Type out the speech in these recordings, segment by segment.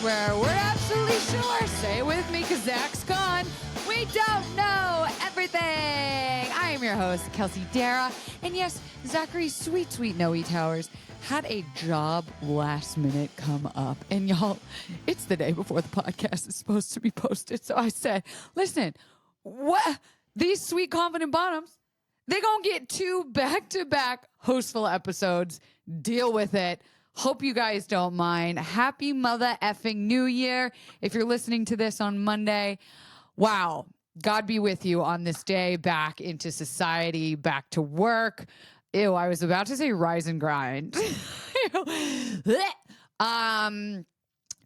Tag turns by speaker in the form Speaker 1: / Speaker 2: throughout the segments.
Speaker 1: where we're absolutely sure, say it with me because Zach's gone, we don't know everything. I am your host, Kelsey Darragh, and yes, Zachary's sweet, sweet Noe Towers had a job last minute come up. And y'all, it's the day before the podcast is supposed to be posted. So I said, listen, what these sweet confident bottoms, they gonna get 2 back-to-back hostful episodes. Deal with it. Hope you guys don't mind. Happy mother effing New Year. If you're listening to this on Monday, wow. God be with you on this day, back into society, back to work. Ew, I was about to say rise and grind. Don't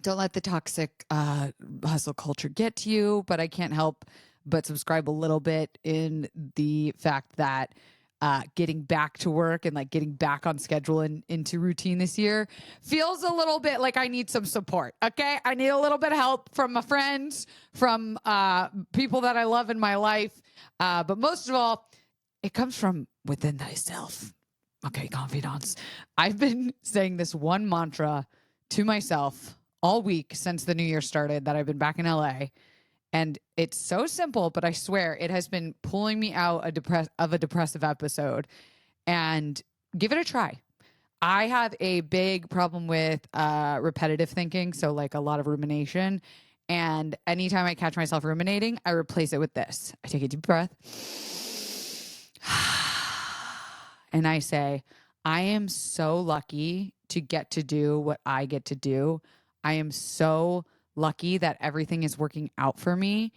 Speaker 1: let the toxic hustle culture get to you, but I can't help but subscribe a little bit in the fact that getting back to work and like getting back on schedule and into routine this year feels a little bit like I need some support. Okay. I need a little bit of help from my friends, from people that I love in my life. But most of all, it comes from within thyself. Okay, confidants. I've been saying this one mantra to myself all week since the new year started that I've been back in LA. And it's so simple, but I swear it has been pulling me out of a depressive episode. And give it a try. I have a big problem with repetitive thinking, so like a lot of rumination. And anytime I catch myself ruminating, I replace it with this. I take a deep breath. And I say, I am so lucky to get to do what I get to do. I am so lucky that everything is working out for me.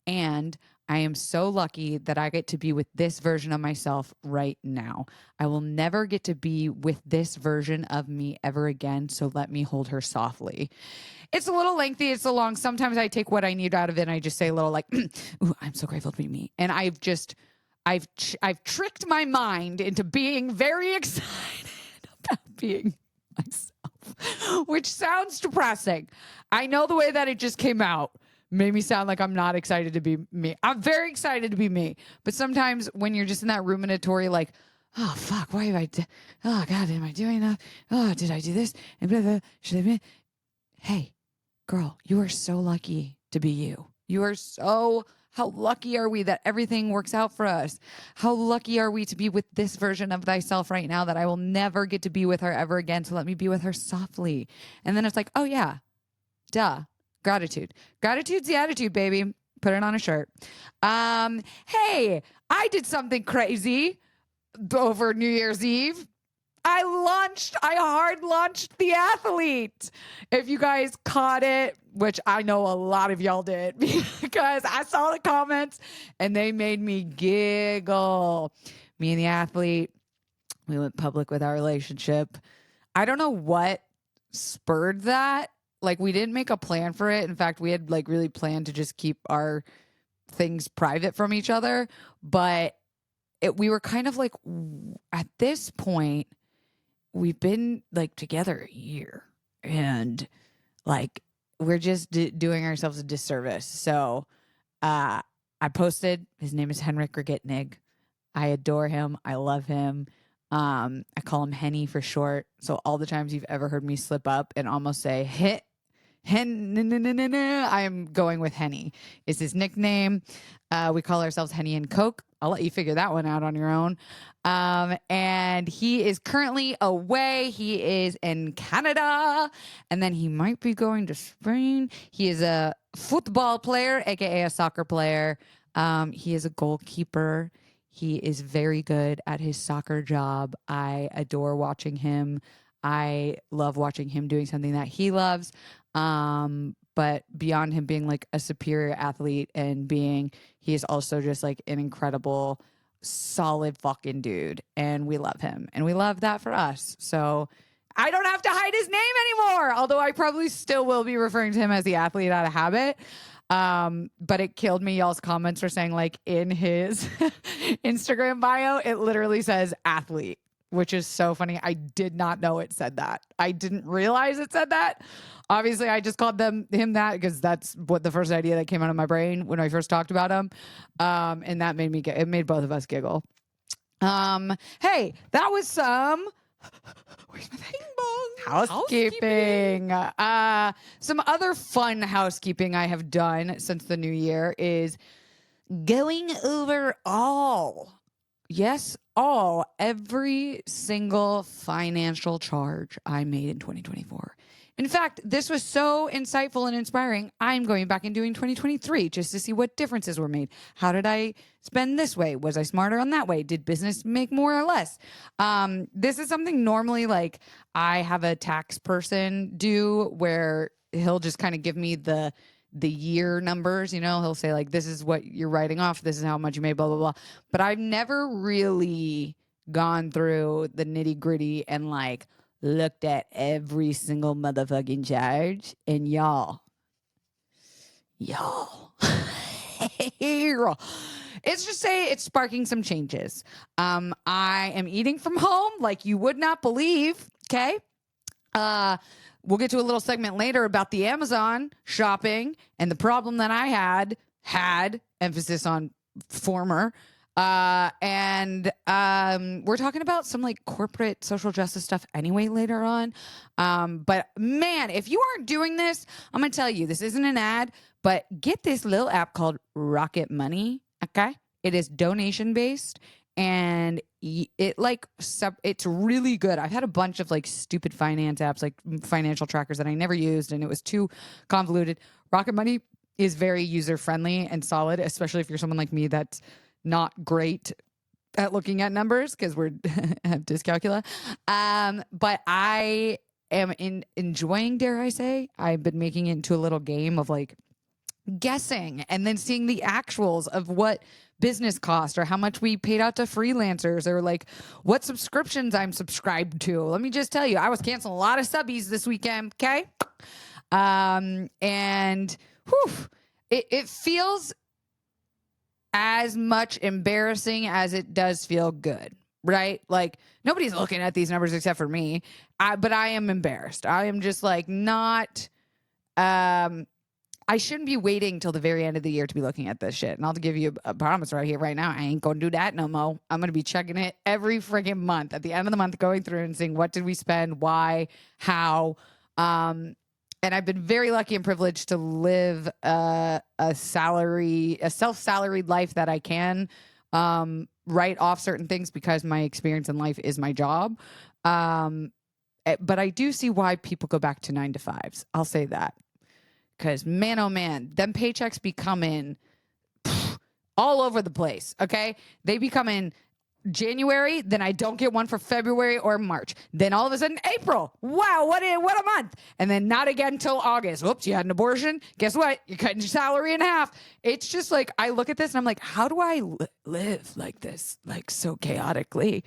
Speaker 1: And I am so lucky that I get to be with this version of myself right now. I will never get to be with this version of me ever again. So let me hold her softly. It's a little lengthy. It's a long. Sometimes I take what I need out of it and I just say a little like, ooh, I'm so grateful to be me. And I've tricked my mind into being very excited about being myself, which sounds depressing. I know the way that it just came out made me sound like I'm not excited to be me. I'm very excited to be me. But sometimes when you're just in that ruminatory, like, oh, fuck, why have oh, God, am I doing enough? Oh, did I do this? And blah, blah, should I be? Hey, girl, you are so lucky to be you. You are so... How lucky are we that everything works out for us? How lucky are we to be with this version of thyself right now that I will never get to be with her ever again? So let me be with her softly. And then it's like, oh yeah, duh, gratitude. Gratitude's the attitude, baby. Put it on a shirt. Hey, I did something crazy over New Year's Eve. I hard launched The Athlete. If you guys caught it, which I know a lot of y'all did because I saw the comments and they made me giggle. Me and The Athlete, we went public with our relationship. I don't know what spurred that. Like, we didn't make a plan for it. In fact, we had like really planned to just keep our things private from each other. But we were kind of like, at this point, we've been like together a year and like we're just doing ourselves a disservice. So I posted, his name is Henrik Regitnig. I adore him. I love him. I call him Henny for short. So all the times you've ever heard me slip up and almost say I am going with Henny. Is his nickname. We call ourselves Henny and Coke. I'll let you figure that one out on your own. And he is currently away. He is in Canada. And then he might be going to Spain. He is a football player, aka a soccer player. He is a goalkeeper. He is very good at his soccer job. I adore watching him. I love watching him doing something that he loves. But beyond him being like a superior athlete and he is also just like an incredible, solid fucking dude. And we love him. And we love that for us. So I don't have to hide his name anymore. Although I probably still will be referring to him as The Athlete out of habit. But it killed me. Y'all's comments were saying like in his Instagram bio, it literally says athlete, which is so funny. I did not know it said that. I didn't realize it said that. Obviously, I just called him that because that's what the first idea that came out of my brain when I first talked about him. And that made me it made both of us giggle. Hey, that was some Where's my thing?
Speaker 2: Bing bong.
Speaker 1: Housekeeping. Some other fun housekeeping I have done since the new year is going over every single financial charge I made in 2024. In fact, this was so insightful and inspiring. I'm going back and doing 2023 just to see what differences were made. How did I spend this way? Was I smarter on that way? Did business make more or less? This is something normally like I have a tax person do where he'll just kind of give me the year numbers, he'll say like, this is what you're writing off. This is how much you made, blah, blah, blah. But I've never really gone through the nitty gritty and like looked at every single motherfucking charge. And y'all, it's just say it's sparking some changes. I am eating from home like you would not believe. Okay. We'll get to a little segment later about the Amazon shopping and the problem that I had emphasis on former. And we're talking about some like corporate social justice stuff anyway later on. But man, if you aren't doing this, I'm going to tell you, this isn't an ad, but get this little app called Rocket Money. Okay. It is donation based. And it's really good. I've had a bunch of like stupid finance apps, like financial trackers that I never used, and it was too convoluted. Rocket Money is very user friendly and solid, especially if you're someone like me that's not great at looking at numbers because we're have dyscalculia. But I am enjoying, dare I say, I've been making it into a little game of like guessing and then seeing the actuals of what business cost or how much we paid out to freelancers or like what subscriptions I'm subscribed to. Let me just tell you, I was canceling a lot of subbies this weekend. Okay. And it feels as much embarrassing as it does feel good, right? Like nobody's looking at these numbers except for me. But I am embarrassed. I am just like not, I shouldn't be waiting till the very end of the year to be looking at this shit. And I'll give you a promise right here, right now. I ain't going to do that no more. I'm going to be checking it every freaking month. At the end of the month, going through and seeing what did we spend, why, how. And I've been very lucky and privileged to live a self-salaried life that I can write off certain things because my experience in life is my job. But I do see why people go back to 9 to 5s. I'll say that. Because man, oh man, them paychecks be coming all over the place, okay? They be coming January, then I don't get one for February or March. Then all of a sudden, April. Wow, what a month. And then not again until August. Whoops, you had an abortion. Guess what? You're cutting your salary in half. It's just like, I look at this and I'm like, how do I live like this? Like so chaotically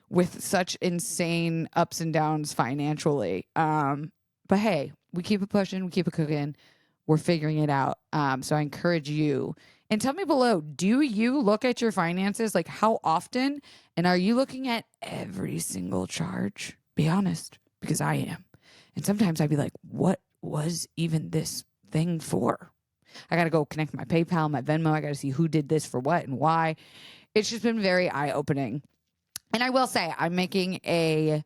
Speaker 1: with such insane ups and downs financially. But hey, we keep it pushing, we keep it cooking. We're figuring it out. So I encourage you. And tell me below, do you look at your finances? Like how often? And are you looking at every single charge? Be honest, because I am. And sometimes I'd be like, what was even this thing for? I got to go connect my PayPal, my Venmo. I got to see who did this for what and why. It's just been very eye-opening. And I will say, I'm making a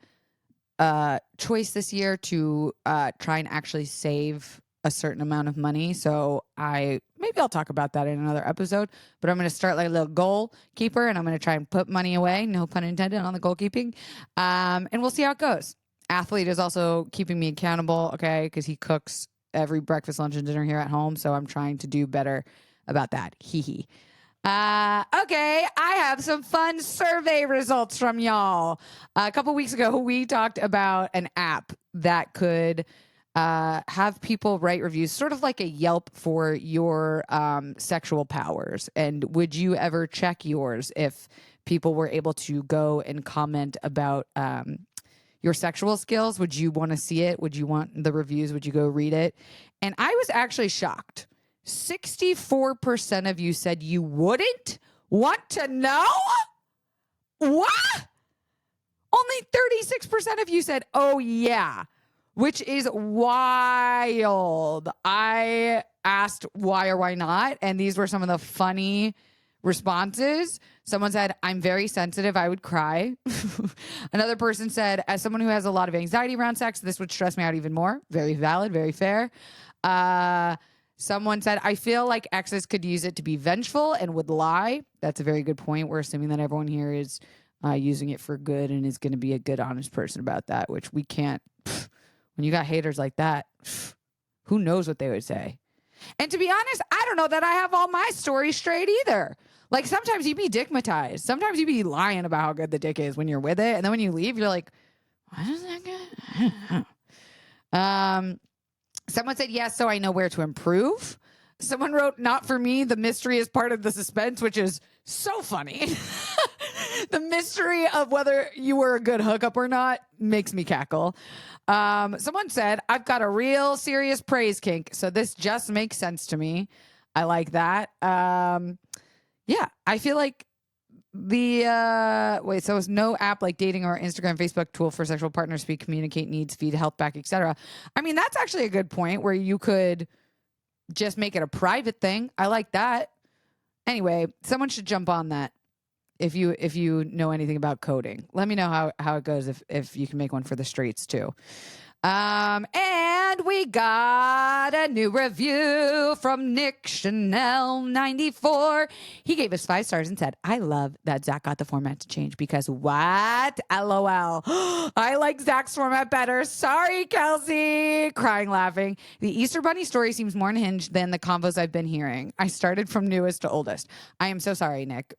Speaker 1: choice this year to try and actually save a certain amount of money. So maybe I'll talk about that in another episode, but I'm going to start like a little goal keeper and I'm going to try and put money away. No pun intended on the goalkeeping. And we'll see how it goes. Athlete is also keeping me accountable. Okay. Cause he cooks every breakfast, lunch and dinner here at home. So I'm trying to do better about that. Hee hee. Okay, I have some fun survey results from y'all. A couple weeks ago, we talked about an app that could have people write reviews, sort of like a Yelp for your sexual powers. And would you ever check yours if people were able to go and comment about your sexual skills? Would you want to see it? Would you want the reviews? Would you go read it? And I was actually shocked. 64% of you said you wouldn't want to know? What? Only 36% of you said, oh yeah, which is wild. I asked why or why not, and these were some of the funny responses. Someone said, I'm very sensitive. I would cry. Another person said, as someone who has a lot of anxiety around sex, this would stress me out even more. Very valid, very fair. Someone said, I feel like exes could use it to be vengeful and would lie. That's a very good point. We're assuming that everyone here is using it for good and is going to be a good, honest person about that, which we can't. When you got haters like that, who knows what they would say? And to be honest, I don't know that I have all my stories straight either. Like sometimes you be dickmatized. Sometimes you be lying about how good the dick is when you're with it. And then when you leave, you're like, what is that good? I don't know. Someone said, yes, so I know where to improve. Someone wrote, not for me. The mystery is part of the suspense, which is so funny. The mystery of whether you were a good hookup or not makes me cackle. Someone said, I've got a real serious praise kink, so this just makes sense to me. I like that. Yeah, I feel like so it's no app like dating or Instagram, Facebook tool for sexual partners to communicate needs, feed health back, etc. I mean, that's actually a good point where you could just make it a private thing. I like that. Anyway, someone should jump on that. If you know anything about coding, let me know how it goes if you can make one for the streets too. And we got a new review from Nick Chanel 94. He gave us 5 stars and said, I love that Zach got the format to change because what? LOL. I like Zach's format better. Sorry, Kelsey. Crying, laughing. The Easter Bunny story seems more unhinged than the convos I've been hearing. I started from newest to oldest. I am so sorry, Nick.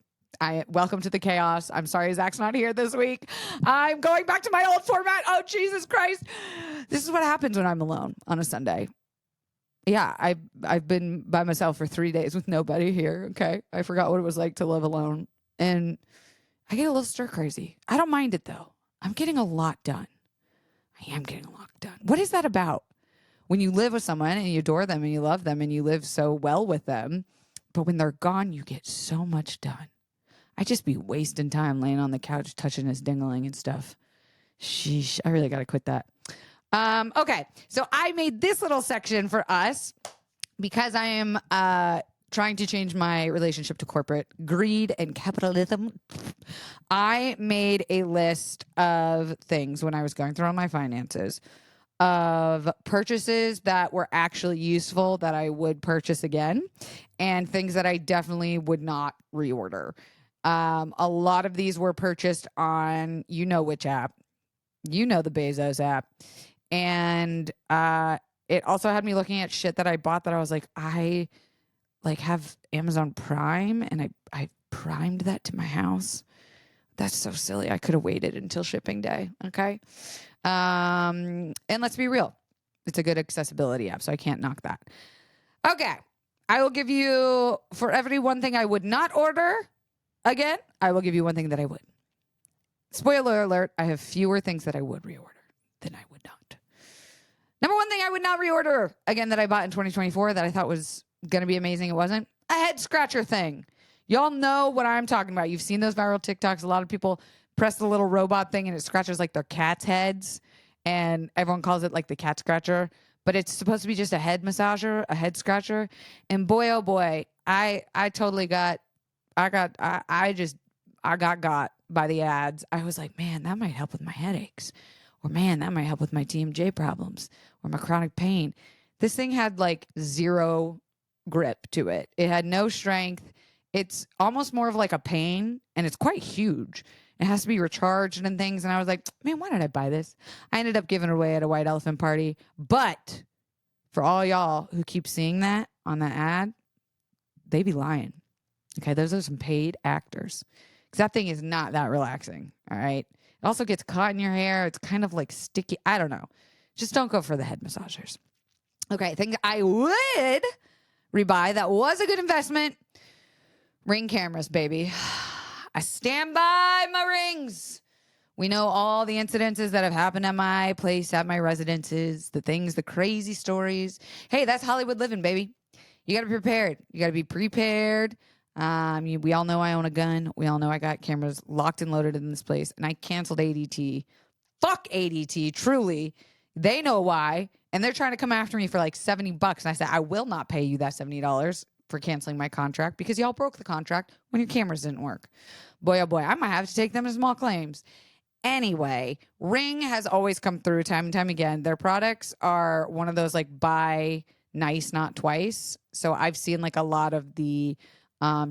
Speaker 1: Welcome to the chaos. I'm sorry Zach's not here this week. I'm going back to my old format. Oh, Jesus Christ. This is what happens when I'm alone on a Sunday. Yeah, I've been by myself for 3 days with nobody here, okay? I forgot what it was like to live alone. And I get a little stir crazy. I don't mind it, though. I'm getting a lot done. I am getting a lot done. What is that about? When you live with someone and you adore them and you love them and you live so well with them, but when they're gone, you get so much done. I just be wasting time laying on the couch, touching his dingling and stuff. Sheesh, I really got to quit that. Okay, so I made this little section for us because I am trying to change my relationship to corporate greed and capitalism. I made a list of things when I was going through all my finances of purchases that were actually useful that I would purchase again and things that I definitely would not reorder. A lot of these were purchased on, you know which app, the Bezos app. And, it also had me looking at shit that I bought that I was like, I have Amazon Prime and I primed that to my house. That's so silly. I could have waited until shipping day. Okay. And let's be real. It's a good accessibility app, so I can't knock that. Okay. I will give you, for every one thing I would not order, again, I will give you one thing that I would. Spoiler alert, I have fewer things that I would reorder than I would not. Number one thing I would not reorder, again, that I bought in 2024 that I thought was going to be amazing. It wasn't. A head scratcher thing. Y'all know what I'm talking about. You've seen those viral TikToks. A lot of people press the little robot thing and it scratches like their cat's heads. And everyone calls it like the cat scratcher. But it's supposed to be just a head massager, a head scratcher. And boy, oh boy, I totally got got by the ads. I was like, man, that might help with my headaches. Or man, that might help with my TMJ problems or my chronic pain. This thing had like zero grip to it. It had no strength. It's almost more of like a pain and it's quite huge. It has to be recharged and things. And I was like, man, why did I buy this? I ended up giving it away at a white elephant party. But for all y'all who keep seeing that on that ad, they be lying. Okay, those are some paid actors. Because that thing is not that relaxing, all right? It also gets caught in your hair. It's kind of like sticky. I don't know. Just don't go for the head massagers. Okay, things I would rebuy that was a good investment. Ring cameras, baby. I stand by my rings. We know all the incidences that have happened at my place, at my residences, the things, the crazy stories. Hey, that's Hollywood living, baby. You got to be prepared. You got to be prepared. We all know I own a gun. We all know I got cameras locked and loaded in this place. And I canceled ADT. Fuck ADT, truly. They know why. And they're trying to come after me for like $70. And I said, I will not pay you that $70. for canceling my contract because y'all broke the contract when your cameras didn't work. Boy, oh boy, I might have to take them as small claims. Anyway, Ring has always come through time and time again. Their products are one of those like buy nice, not twice. So I've seen like a lot of the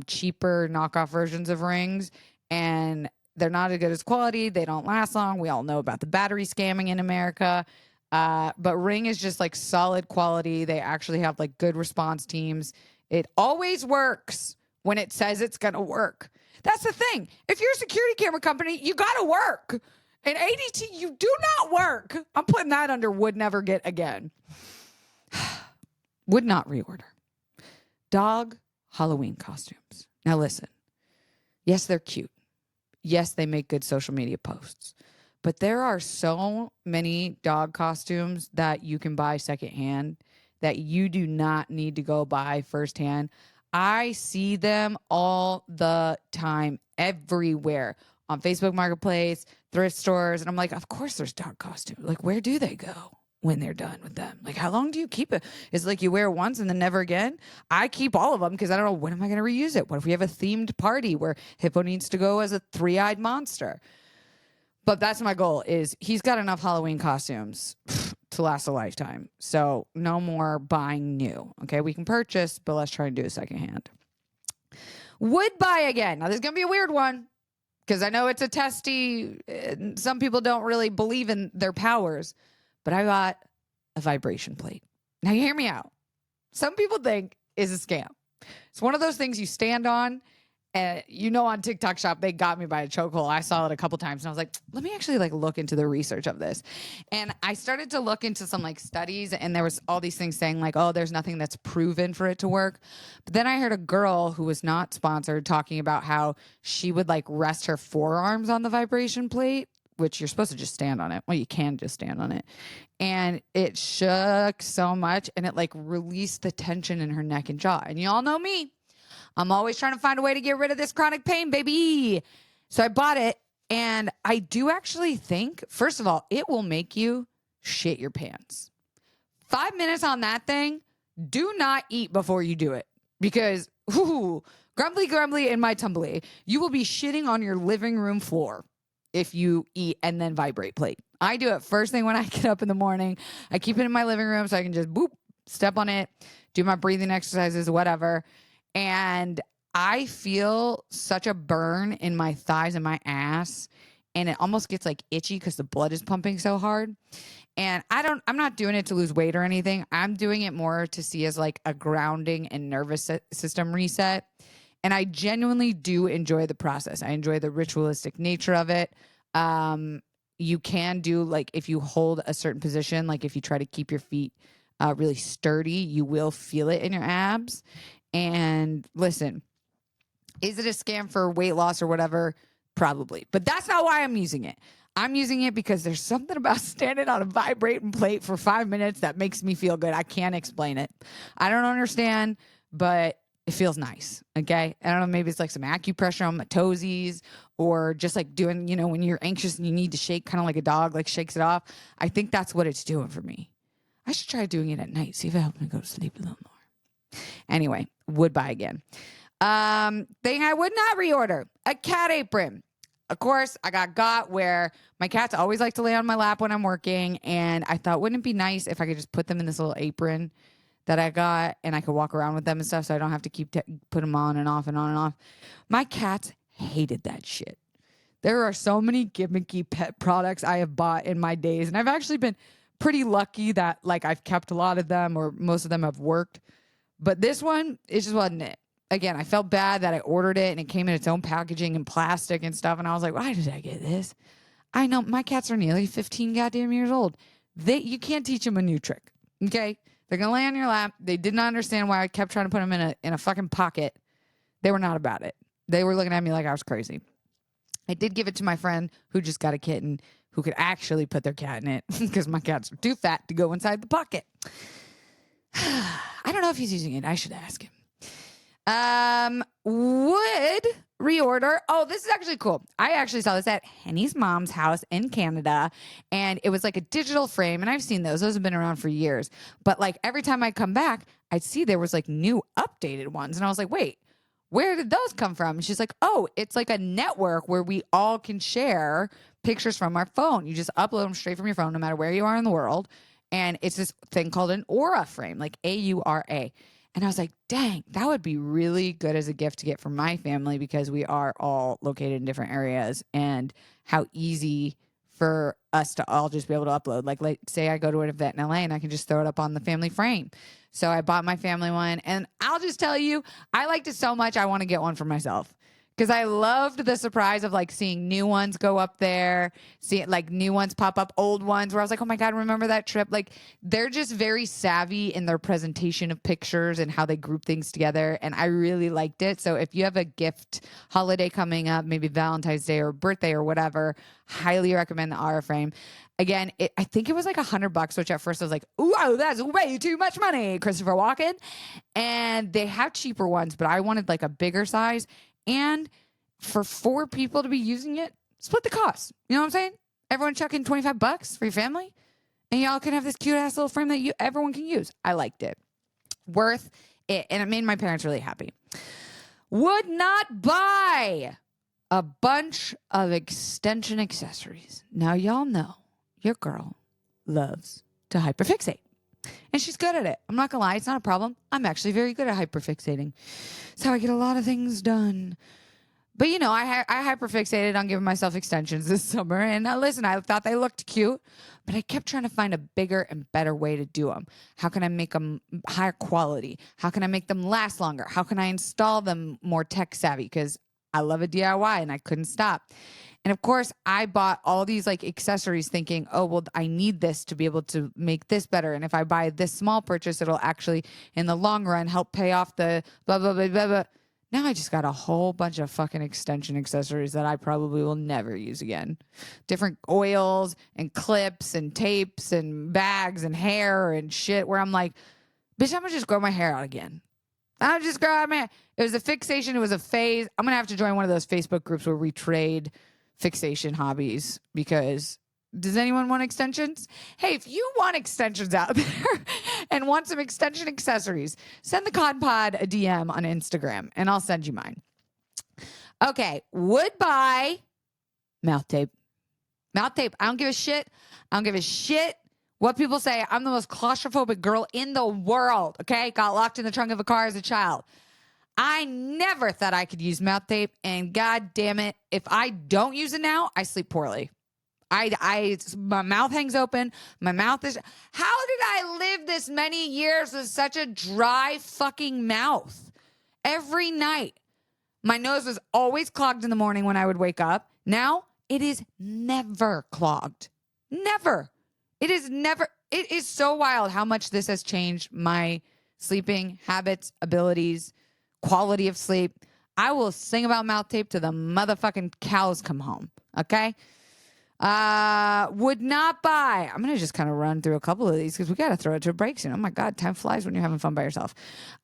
Speaker 1: cheaper knockoff versions of rings, and they're not as good as quality. They don't last long. We all know about the battery scamming in America. But Ring is just like solid quality. They actually have like good response teams. It always works when it says it's going to work. That's the thing. If you're a security camera company, you got to work. And ADT, you do not work. I'm putting that under would never get again. Would not reorder. Dog Halloween costumes. Now listen. Yes, they're cute. Yes, they make good social media posts. But there are so many dog costumes that you can buy secondhand that you do not need to go buy firsthand. I see them all the time, everywhere, on Facebook Marketplace, thrift stores. And I'm like, of course there's dog costumes. Like, where do they go when they're done with them? Like, how long do you keep it? Is it like you wear it once and then never again? I keep all of them because I don't know, when am I going to reuse it? What if we have a themed party where Hippo needs to go as a three-eyed monster? But that's my goal, is he's got enough Halloween costumes to last a lifetime. So no more buying new. Okay, we can purchase, but let's try and do a secondhand. Would buy again. Now, this is going to be a weird one because I know it's a testy. Some people don't really believe in their powers. But I got a vibration plate. Now, you hear me out. Some people think it's a scam. It's one of those things you stand on. And on TikTok Shop, they got me by a chokehold. I saw it a couple times and I was like, let me actually like look into the research of this. And I started to look into some like studies, and there was all these things saying like, oh, there's nothing that's proven for it to work. But then I heard a girl who was not sponsored talking about how she would like rest her forearms on the vibration plate, which you're supposed to just stand on it. Well, you can just stand on it. And it shook so much, and it like released the tension in her neck and jaw. And you all know me. I'm always trying to find a way to get rid of this chronic pain, baby. So I bought it, and I do actually think, first of all, it will make you shit your pants. 5 minutes on that thing, do not eat before you do it. Because, grumbly in my tumbly, you will be shitting on your living room floor if you eat and then vibrate plate. I do it first thing when I get up in the morning. I keep it in my living room so I can just step on it, do my breathing exercises, whatever. And I feel such a burn in my thighs and my ass, and it almost gets like itchy because the blood is pumping so hard. And I'm not doing it to lose weight or anything. I'm doing it more to see as like a grounding and nervous system reset. And I genuinely do enjoy the process. I enjoy the ritualistic nature of it. You can do like, if you hold a certain position, like if you try to keep your feet really sturdy, you will feel it in your abs. And listen, is it a scam for weight loss or whatever? Probably. But that's not why I'm using it. I'm using it because there's something about standing on a vibrating plate for 5 minutes that makes me feel good. I can't explain it. I don't understand, but it feels nice. Okay. I don't know. Maybe it's like some acupressure on my toesies, or just like doing, when you're anxious and you need to shake, kind of like a dog, like shakes it off. I think that's what it's doing for me. I should try doing it at night. See if it helps me go to sleep a little more. Anyway, would buy again. Thing I would not reorder, a cat apron. Of course, I got where my cats always like to lay on my lap when I'm working. And I thought, wouldn't it be nice if I could just put them in this little apron that I got, and I could walk around with them and stuff, so I don't have to keep put them on and off and on and off. My cats hated that shit. There are so many gimmicky pet products I have bought in my days. And I've actually been pretty lucky that like I've kept a lot of them, or most of them have worked. But this one, it just wasn't it. Again, I felt bad that I ordered it and it came in its own packaging and plastic and stuff. And I was like, why did I get this? I know my cats are nearly 15 goddamn years old. You can't teach them a new trick. Okay. They're going to lay on your lap. They did not understand why I kept trying to put them in a fucking pocket. They were not about it. They were looking at me like I was crazy. I did give it to my friend who just got a kitten who could actually put their cat in it because my cats are too fat to go inside the pocket. I don't know if he's using it. I should ask him. Would reorder. Oh, this is actually cool. I actually saw this at Henny's mom's house in Canada, and it was like a digital frame, and I've seen those. Those have been around for years. But like every time I come back, I'd see there was like new updated ones, and I was like, wait, where did those come from? And she's like, oh, it's like a network where we all can share pictures from our phone. You just upload them straight from your phone, no matter where you are in the world. And it's this thing called an Aura frame, like Aura. And I was like, dang, that would be really good as a gift to get for my family because we are all located in different areas, and how easy for us to all just be able to upload. Like say I go to an event in LA and I can just throw it up on the family frame. So I bought my family one, and I'll just tell you, I liked it so much I want to get one for myself. Because I loved the surprise of like seeing new ones go up there, seeing like new ones pop up, old ones where I was like, oh my God, remember that trip? Like they're just very savvy in their presentation of pictures and how they group things together. And I really liked it. So if you have a gift holiday coming up, maybe Valentine's Day or birthday or whatever, highly recommend the Aura frame. Again, I think it was like $100, which at first I was like, "Ooh, that's way too much money," Christopher Walken. And they have cheaper ones, but I wanted like a bigger size. And for 4 people to be using it, split the cost. You know what I'm saying? Everyone chuck in $25 for your family, and y'all can have this cute ass little frame that everyone can use. I liked it. Worth it. And it made my parents really happy. Would not buy a bunch of extension accessories. Now, y'all know your girl loves to hyperfixate. And she's good at it. I'm not going to lie. It's not a problem. I'm actually very good at hyperfixating. It's how I get a lot of things done. But, you know, I hyperfixated on giving myself extensions this summer. And listen, I thought they looked cute, but I kept trying to find a bigger and better way to do them. How can I make them higher quality? How can I make them last longer? How can I install them more tech savvy? Because I love a DIY and I couldn't stop. And of course, I bought all these like accessories thinking, oh, well, I need this to be able to make this better. And if I buy this small purchase, it'll actually, in the long run, help pay off the blah, blah, blah, blah, blah. Now I just got a whole bunch of fucking extension accessories that I probably will never use again. Different oils and clips and tapes and bags and hair and shit where I'm like, bitch, I'm going to just grow my hair out again. I'm just growing my hair. It was a fixation. It was a phase. I'm going to have to join one of those Facebook groups where we trade fixation hobbies, because does anyone want extensions? Hey, if you want extensions out there and want some extension accessories, send the Cod Pod a DM on Instagram and I'll send you mine. Okay, would buy mouth tape. Mouth tape. I don't give a shit. I don't give a shit what people say. I'm the most claustrophobic girl in the world, okay? Got locked in the trunk of a car as a child. I never thought I could use mouth tape, and God damn it, if I don't use it now, I sleep poorly. My mouth hangs open. My mouth is. How did I live this many years with such a dry fucking mouth? Every night, my nose was always clogged in the morning when I would wake up. Now it is never clogged. Never. It is never. It is so wild how much this has changed my sleeping habits, abilities, quality of sleep. I will sing about mouth tape till the motherfucking cows come home. Okay. Would not buy. I'm gonna just kind of run through a couple of these because we gotta throw it to a break soon. Oh my God, time flies when you're having fun by yourself.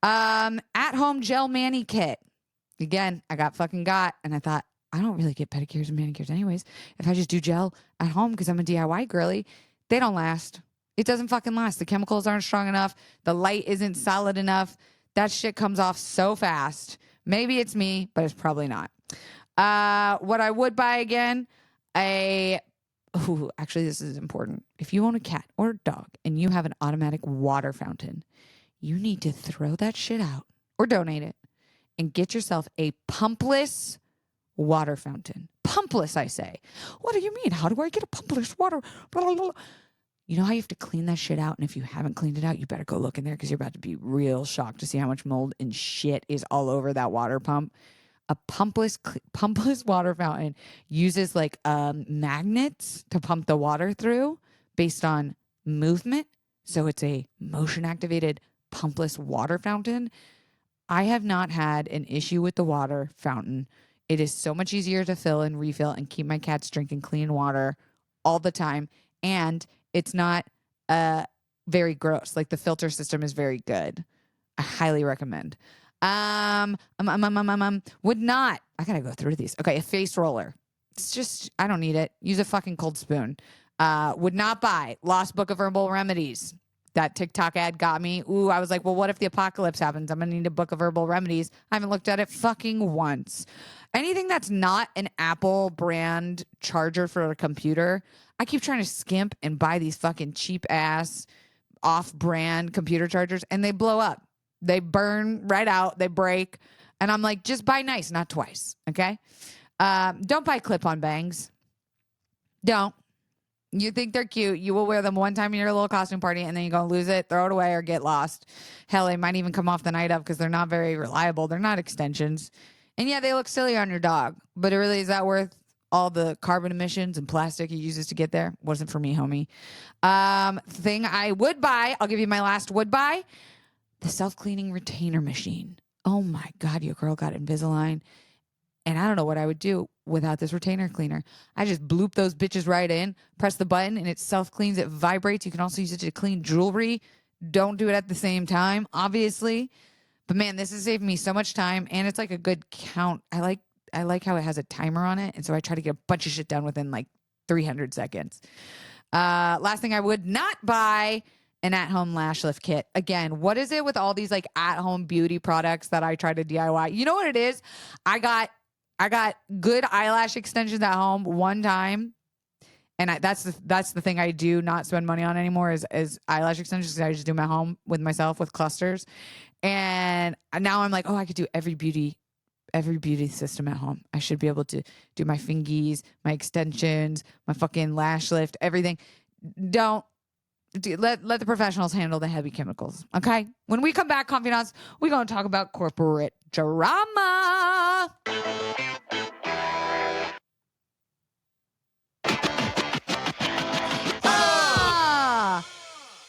Speaker 1: At home gel mani kit. Again, I got, and I thought, I don't really get pedicures and manicures anyways. If I just do gel at home because I'm a DIY girly, they don't last. It doesn't fucking last. The chemicals aren't strong enough. The light isn't solid enough. That shit comes off so fast. Maybe it's me, but it's probably not. What I would buy again, actually, this is important. If you own a cat or a dog and you have an automatic water fountain, you need to throw that shit out or donate it and get yourself a pumpless water fountain. Pumpless, I say. What do you mean? How do I get a pumpless water? Blah, blah, blah. You know how you have to clean that shit out? And if you haven't cleaned it out, you better go look in there because you're about to be real shocked to see how much mold and shit is all over that water pump. A pumpless water fountain uses like magnets to pump the water through based on movement. So it's a motion activated pumpless water fountain. I have not had an issue with the water fountain. It is so much easier to fill and refill and keep my cats drinking clean water all the time. And it's not very gross. Like the filter system is very good. I highly recommend. Would not. I gotta go through these. Okay, a face roller. It's just, I don't need it. Use a fucking cold spoon. Would not buy Lost Book of Herbal Remedies. That TikTok ad got me. Ooh, I was like, well, what if the apocalypse happens? I'm gonna need a book of herbal remedies. I haven't looked at it fucking once. Anything that's not an Apple brand charger for a computer, I keep trying to skimp and buy these fucking cheap ass off-brand computer chargers, and they blow up. They burn right out. They break. And I'm like, just buy nice, not twice. Okay. Don't buy clip-on bangs. Don't. You think they're cute. You will wear them one time in your little costume party, and then you're going to lose it, throw it away, or get lost. Hell, they might even come off the night of because they're not very reliable. They're not extensions. And yeah, they look silly on your dog. But it really, is that worth all the carbon emissions and plastic he uses to get there? Wasn't for me, homie. Thing I would buy, I'll give you my last would buy, the self-cleaning retainer machine. Oh my God, your girl got Invisalign. And I don't know what I would do without this retainer cleaner. I just bloop those bitches right in, press the button, and it self-cleans. It vibrates. You can also use it to clean jewelry. Don't do it at the same time, obviously. But man, this has saved me so much time, and it's like a good count. I like how it has a timer on it, and so I try to get a bunch of shit done within like 300 seconds. Last thing I would not buy, an at-home lash lift kit. Again, what is it with all these like at-home beauty products that I try to DIY? You know what it is? I got good eyelash extensions at home one time, and that's the thing I do not spend money on anymore is eyelash extensions. I just do them at home with myself with clusters, and now I'm like, oh, I could do every beauty system at home. I should be able to do my fingies, my extensions, my fucking lash lift, everything. Let the professionals handle the heavy chemicals. Okay. When we come back, confidants, we're going to talk about corporate drama.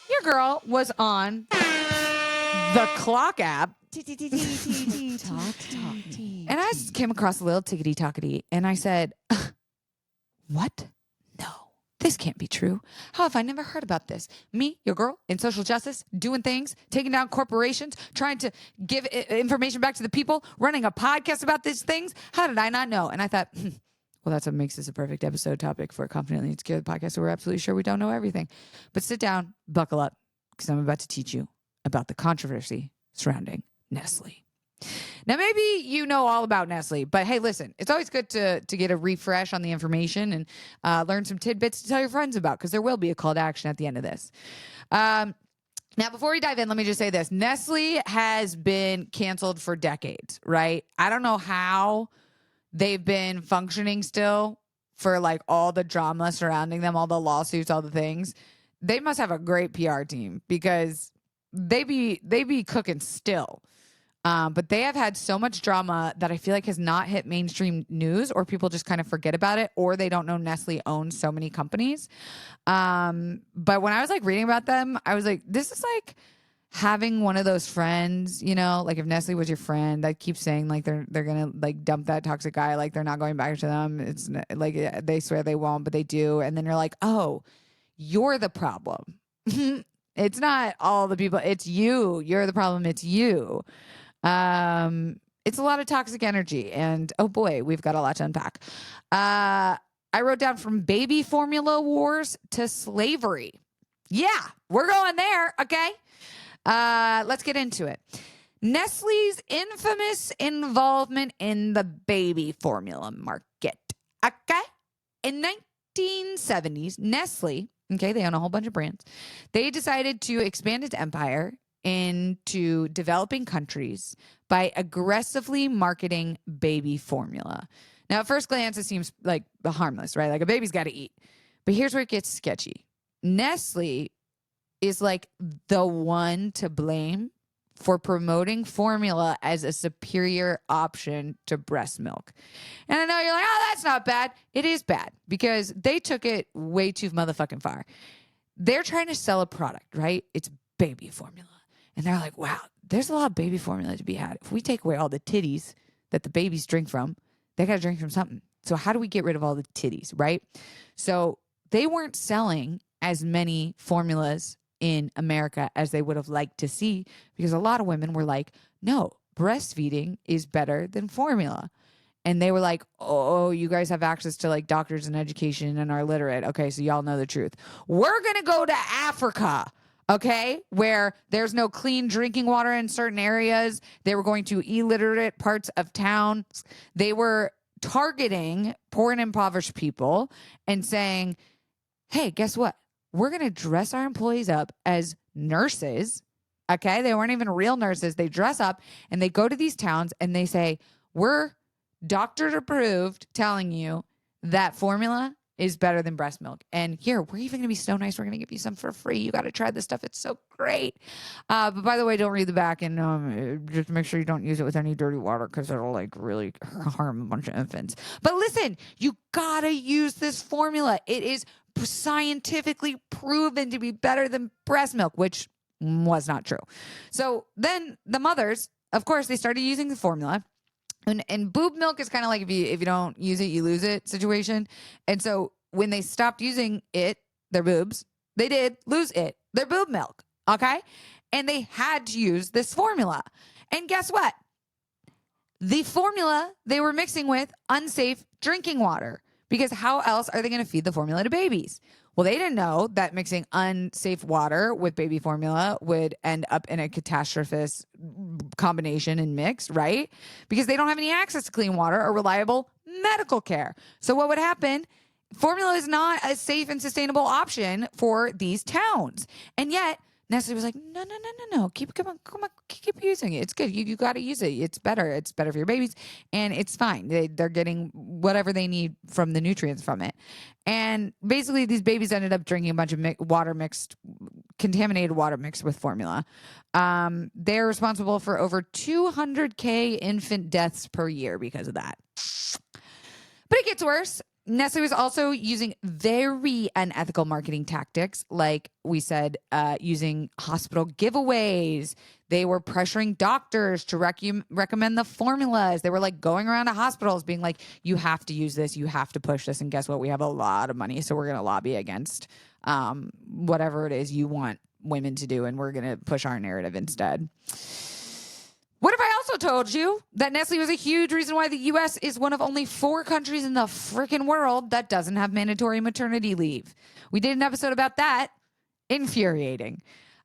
Speaker 1: Your girl was on the Clock app. And I came across a little tickety-tockety, and I said, what? No, this can't be true. How have I never heard about this? Me, your girl, in social justice, doing things, taking down corporations, trying to give information back to the people, running a podcast about these things. How did I not know? And I thought, well, that's what makes this a perfect episode topic for Confidently Insecure, the podcast, so we're absolutely sure we don't know everything. But sit down, buckle up, because I'm about to teach you about the controversy surrounding Nestlé. Now, maybe you know all about Nestlé, but hey, listen, it's always good to get a refresh on the information and learn some tidbits to tell your friends about, because there will be a call to action at the end of this. Now, before we dive in, let me just say this. Nestlé has been canceled for decades, right? I don't know how they've been functioning still for like all the drama surrounding them, all the lawsuits, all the things. They must have a great PR team, because they be cooking still. But they have had so much drama that I feel like has not hit mainstream news, or people just kind of forget about it, or they don't know Nestle owns so many companies. But when I was like reading about them, I was like, this is like having one of those friends, you know, like if Nestle was your friend that keeps saying like they're gonna like dump that toxic guy, like they're not going back to them. It's like they swear they won't, but they do. And then you're like, oh, you're the problem. It's not all the people. It's you. You're the problem. It's you. It's a lot of toxic energy, and oh boy, we've got a lot to unpack. I wrote down from baby formula wars to slavery. Yeah, we're going there. Okay. Let's get into it. Nestle's infamous involvement in the baby formula market. Okay. In 1970s, Nestle, okay, they own a whole bunch of brands. They decided to expand its empire into developing countries by aggressively marketing baby formula. Now, at first glance, it seems like harmless, right? Like a baby's got to eat. But here's where it gets sketchy. Nestle is like the one to blame for promoting formula as a superior option to breast milk. And I know you're like, oh, that's not bad. It is bad, because they took it way too motherfucking far. They're trying to sell a product, right? It's baby formula. And they're like, wow, there's a lot of baby formula to be had. If we take away all the titties that the babies drink from, they got to drink from something. So how do we get rid of all the titties, right? So they weren't selling as many formulas in America as they would have liked to see, because a lot of women were like, no, breastfeeding is better than formula. And they were like, oh, you guys have access to like doctors and education and are literate. Okay, so y'all know the truth. We're going to go to Africa, okay, where there's no clean drinking water in certain areas. They were going to illiterate parts of towns. They were targeting poor and impoverished people and saying, hey, guess what? We're going to dress our employees up as nurses. Okay, they weren't even real nurses. They dress up and they go to these towns and they say, we're doctor approved telling you that formula is better than breast milk. And here, we're even going to be so nice. We're going to give you some for free. You got to try this stuff. It's so great. But by the way, don't read the back and just make sure you don't use it with any dirty water because it'll like really harm a bunch of infants. But listen, you got to use this formula. It is scientifically proven to be better than breast milk, which was not true. So then the mothers, of course, they started using the formula. And boob milk is kind of like if you don't use it, you lose it situation. And so when they stopped using it, their boobs, they did lose it, their boob milk. Okay. And they had to use this formula. And guess what? The formula they were mixing with unsafe drinking water, because how else are they going to feed the formula to babies? Well, they didn't know that mixing unsafe water with baby formula would end up in a catastrophist combination and mix, right? Because they don't have any access to clean water or reliable medical care. So what would happen? Formula is not a safe and sustainable option for these towns. And yet, Nestlé was like, no. Keep using it. It's good. You got to use it. It's better. It's better for your babies. And it's fine. They're getting whatever they need from the nutrients from it. And basically, these babies ended up drinking a bunch of contaminated water mixed with formula. They're responsible for over 200K infant deaths per year because of that. But it gets worse. Nestlé was also using very unethical marketing tactics, like we said, using hospital giveaways. They were pressuring doctors to recommend the formulas. They were like going around to hospitals being like, you have to use this, you have to push this. And guess what? We have a lot of money, so we're going to lobby against whatever it is you want women to do, and we're going to push our narrative instead. What if I also told you that Nestlé was a huge reason why the U.S. is one of only 4 countries in the freaking world that doesn't have mandatory maternity leave? We did an episode about that. Infuriating.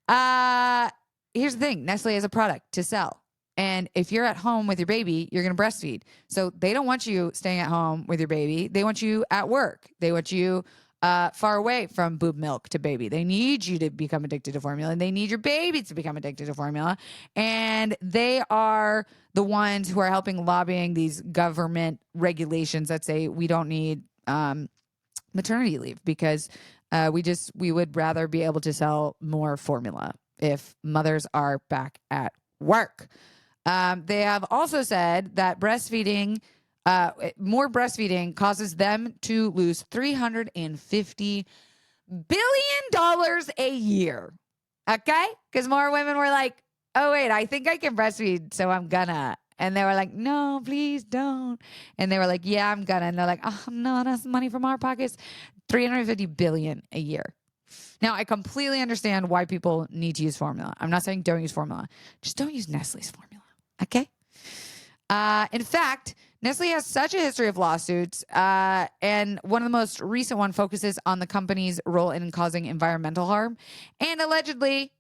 Speaker 1: Here's the thing. Nestlé is a product to sell. And if you're at home with your baby, you're going to breastfeed. So they don't want you staying at home with your baby. They want you at work. They want you far away from boob milk to baby. They need you to become addicted to formula, and they need your baby to become addicted to formula. And they are the ones who are helping lobbying these government regulations that say we don't need maternity leave because we would rather be able to sell more formula if mothers are back at work. They have also said that more breastfeeding causes them to lose $350 billion a year. Okay? Because more women were like, oh, wait, I think I can breastfeed, so I'm gonna. And they were like, no, please don't. And they were like, yeah, I'm gonna. And they're like, oh, no, that's money from our pockets. $350 billion a year. Now, I completely understand why people need to use formula. I'm not saying don't use formula. Just don't use Nestlé's formula. Okay? In fact, Nestlé has such a history of lawsuits, and one of the most recent one focuses on the company's role in causing environmental harm and allegedly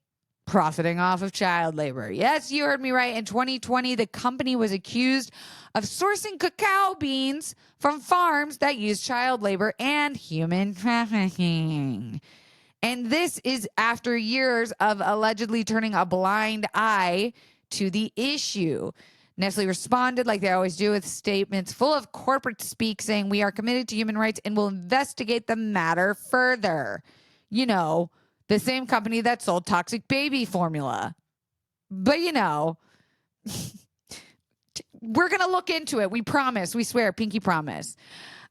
Speaker 1: profiting off of child labor. Yes, you heard me right. In 2020, the company was accused of sourcing cacao beans from farms that use child labor and human trafficking. And this is after years of allegedly turning a blind eye to the issue. Nestlé responded like they always do with statements full of corporate speak saying, we are committed to human rights and will investigate the matter further. You know, the same company that sold toxic baby formula. But, you know, we're going to look into it. We promise. We swear. Pinky promise.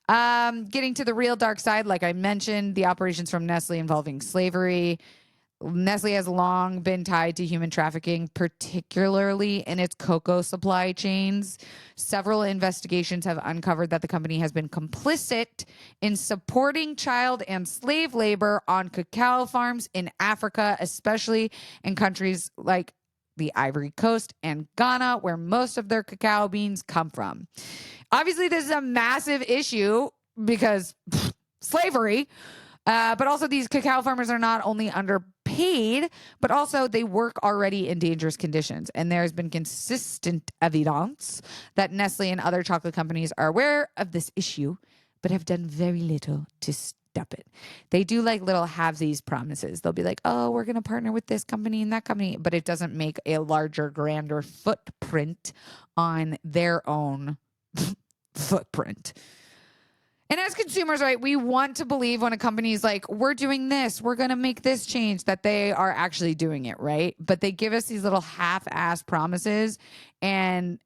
Speaker 1: Getting to the real dark side, like I mentioned, the operations from Nestlé involving slavery. Nestlé has long been tied to human trafficking, particularly in its cocoa supply chains. Several investigations have uncovered that the company has been complicit in supporting child and slave labor on cacao farms in Africa, especially in countries like the Ivory Coast, and Ghana, where most of their cacao beans come from. Obviously, this is a massive issue because slavery, but also these cacao farmers are not only underpaid, but also they work already in dangerous conditions. And there's been consistent evidence that Nestle and other chocolate companies are aware of this issue, but have done very little to stop it. They do like little halvesies promises. They'll be like, oh, we're going to partner with this company and that company, but it doesn't make a larger, grander footprint on their own footprint. And as consumers, right, we want to believe when a company is like, we're doing this, we're going to make this change, that they are actually doing it, right? But they give us these little half-ass promises. And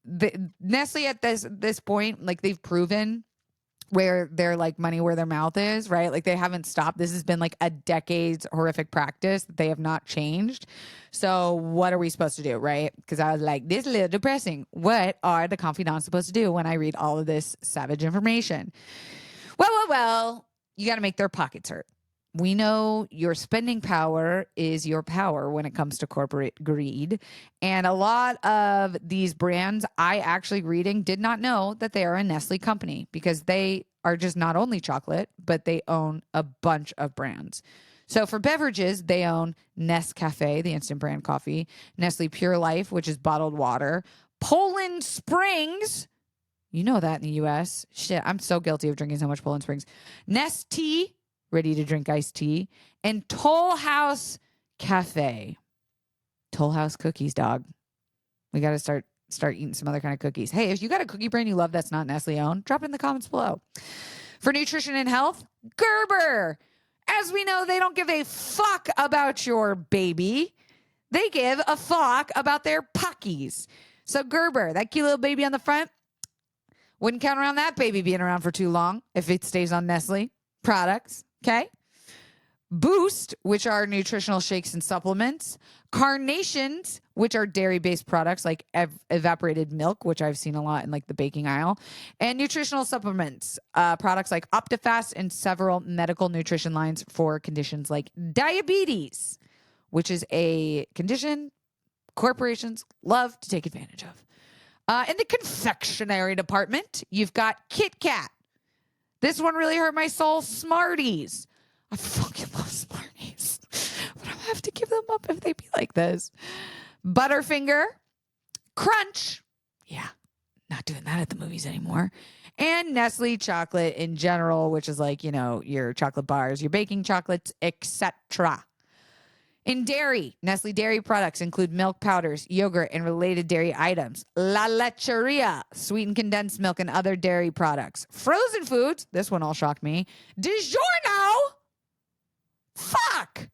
Speaker 1: Nestle at this point, like they've proven where their like money where their mouth is, right? Like they haven't stopped. This has been like a decade's horrific practice that they have not changed. So what are we supposed to do, right? Because I was like, this is a little depressing. What are the confidants supposed to do when I read all of this savage information? Well, you got to make their pockets hurt. We know your spending power is your power when it comes to corporate greed. And a lot of these brands I actually reading did not know that they are a Nestle company, because they are just not only chocolate, but they own a bunch of brands. So for beverages, they own Nescafe, the instant brand coffee, Nestle Pure Life, which is bottled water, Poland Springs. You know that in the U.S. Shit, I'm so guilty of drinking so much Poland Springs. Nestea, ready to drink iced tea, and Toll House Cafe. Toll House cookies, dog. We got to start eating some other kind of cookies. Hey, if you got a cookie brand you love that's not Nestle owned, drop it in the comments below. For nutrition and health, Gerber. As we know, they don't give a fuck about your baby. They give a fuck about their puckies. So Gerber, that cute little baby on the front, wouldn't count around that baby being around for too long if it stays on Nestle products. Okay. Boost, which are nutritional shakes and supplements. Carnations, which are dairy-based products like evaporated milk, which I've seen a lot in like the baking aisle. And nutritional supplements, products like OptiFast and several medical nutrition lines for conditions like diabetes, which is a condition corporations love to take advantage of. In the confectionery department, you've got Kit Kat. This one really hurt my soul. Smarties. I fucking love Smarties. But I have to give them up if they be like this. Butterfinger. Crunch. Yeah, not doing that at the movies anymore. And Nestle chocolate in general, which is like, you know, your chocolate bars, your baking chocolates, etc. In dairy, Nestle dairy products include milk powders, yogurt, and related dairy items. La Lecheria, sweetened condensed milk, and other dairy products. Frozen foods, this one all shocked me. DiGiorno, fuck.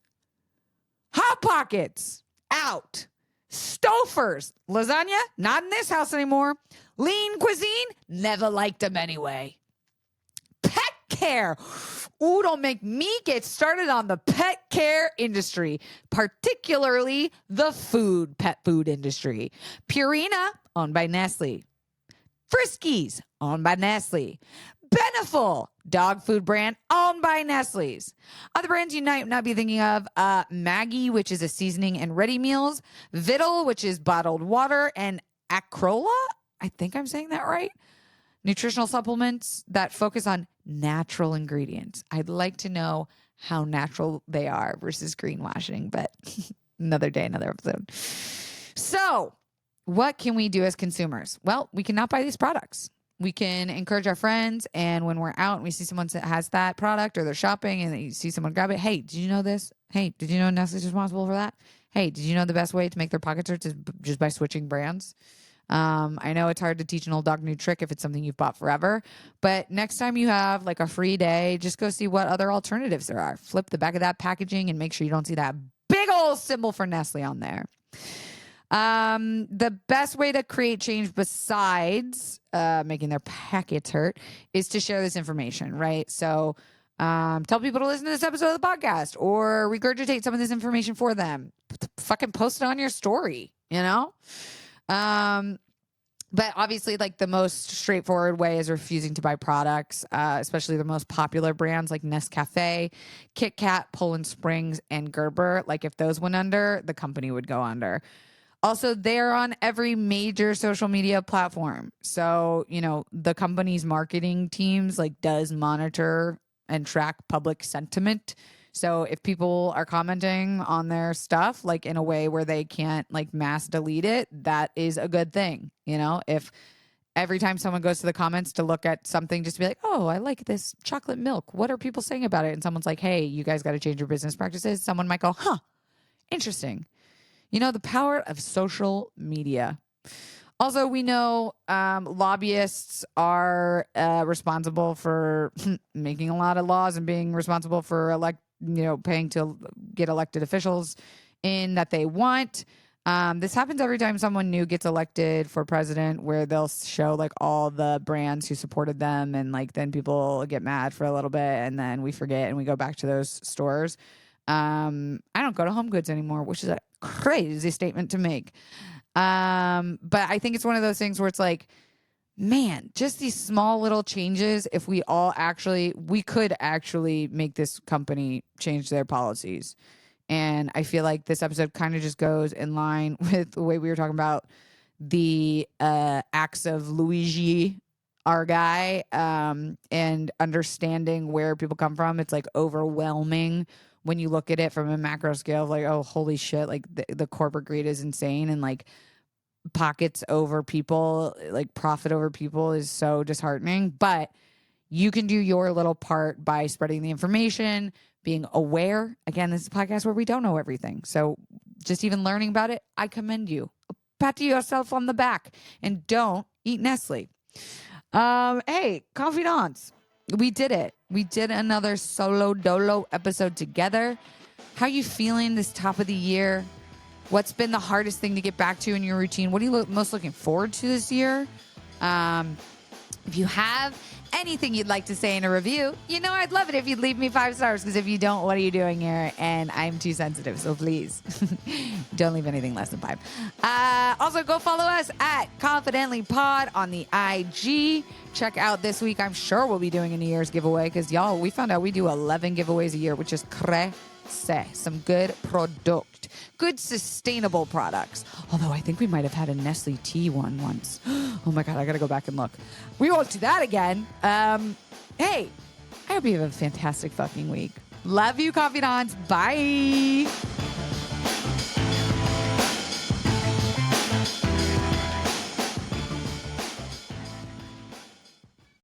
Speaker 1: Hot Pockets, out. Stouffer's, lasagna, not in this house anymore. Lean Cuisine, never liked them anyway. Pet care. Ooh, don't make me get started on the pet care industry, particularly the pet food industry. Purina, owned by Nestle. Friskies, owned by Nestle. Beneful, dog food brand, owned by Nestle's. Other brands you might not be thinking of, Maggi, which is a seasoning and ready meals. Vittel, which is bottled water. And Acrola, I think I'm saying that right. Nutritional supplements that focus on natural ingredients. I'd like to know how natural they are versus greenwashing, but another day, another episode. So what can we do as consumers? Well, we cannot buy these products. We can encourage our friends, and when we're out and we see someone that has that product or they're shopping and you see someone grab it, hey, did you know this? Hey, did you know Nestle's responsible for that? Hey, did you know the best way to make their pockets hurt is just by switching brands? I know it's hard to teach an old dog new trick if it's something you've bought forever, but next time you have like a free day, just go see what other alternatives there are. Flip the back of that packaging and make sure you don't see that big old symbol for Nestle on there. The best way to create change besides making their packets hurt is to share this information, right? So tell people to listen to this episode of the podcast or regurgitate some of this information for them. Fucking post it on your story, you know? But obviously, like the most straightforward way is refusing to buy products, especially the most popular brands like Nescafe, Kit Kat, Poland Springs, and Gerber. Like if those went under, the company would go under. Also, they're on every major social media platform. So, you know, the company's marketing teams like does monitor and track public sentiment. So if people are commenting on their stuff like in a way where they can't like mass delete it, that is a good thing. You know, if every time someone goes to the comments to look at something, just to be like, oh, I like this chocolate milk. What are people saying about it? And someone's like, hey, you guys got to change your business practices. Someone might go, huh, interesting. You know, the power of social media. Also, we know lobbyists are responsible for making a lot of laws and being responsible for paying to get elected officials in that they want. This happens every time someone new gets elected for president, where they'll show like all the brands who supported them, and like then people get mad for a little bit, and then we forget and we go back to those stores. I don't go to Home Goods anymore, which is a crazy statement to make. But I think it's one of those things where it's like, man, just these small little changes, if we could actually make this company change their policies. And I feel like this episode kind of just goes in line with the way we were talking about the acts of Luigi, our guy, and understanding where people come from. It's like overwhelming when you look at it from a macro scale of like, oh, holy shit, like the corporate greed is insane, and like pockets over people, like profit over people is so disheartening. But you can do your little part by spreading the information, being aware. Again, this is a podcast where we don't know everything. So just even learning about it, I commend you. Pat yourself on the back, and don't eat Nestle. Hey, confidants, we did it. We did another solo dolo episode together. How you feeling this top of the year? What's been the hardest thing to get back to in your routine? What are you most looking forward to this year? If you have anything you'd like to say in a review, you know I'd love it if you'd leave me 5 stars, because if you don't, what are you doing here? And I'm too sensitive, so please don't leave anything less than 5. Also, go follow us at Confidently Pod on the IG. Check out this week. I'm sure we'll be doing a New Year's giveaway, because y'all, we found out we do 11 giveaways a year, which is crazy. Some good product, good sustainable products. Although I think we might have had a Nestle tea one once. Oh my God, I gotta go back and look. We won't do that again. Hey, I hope you have a fantastic fucking week. Love you, confidants. Bye.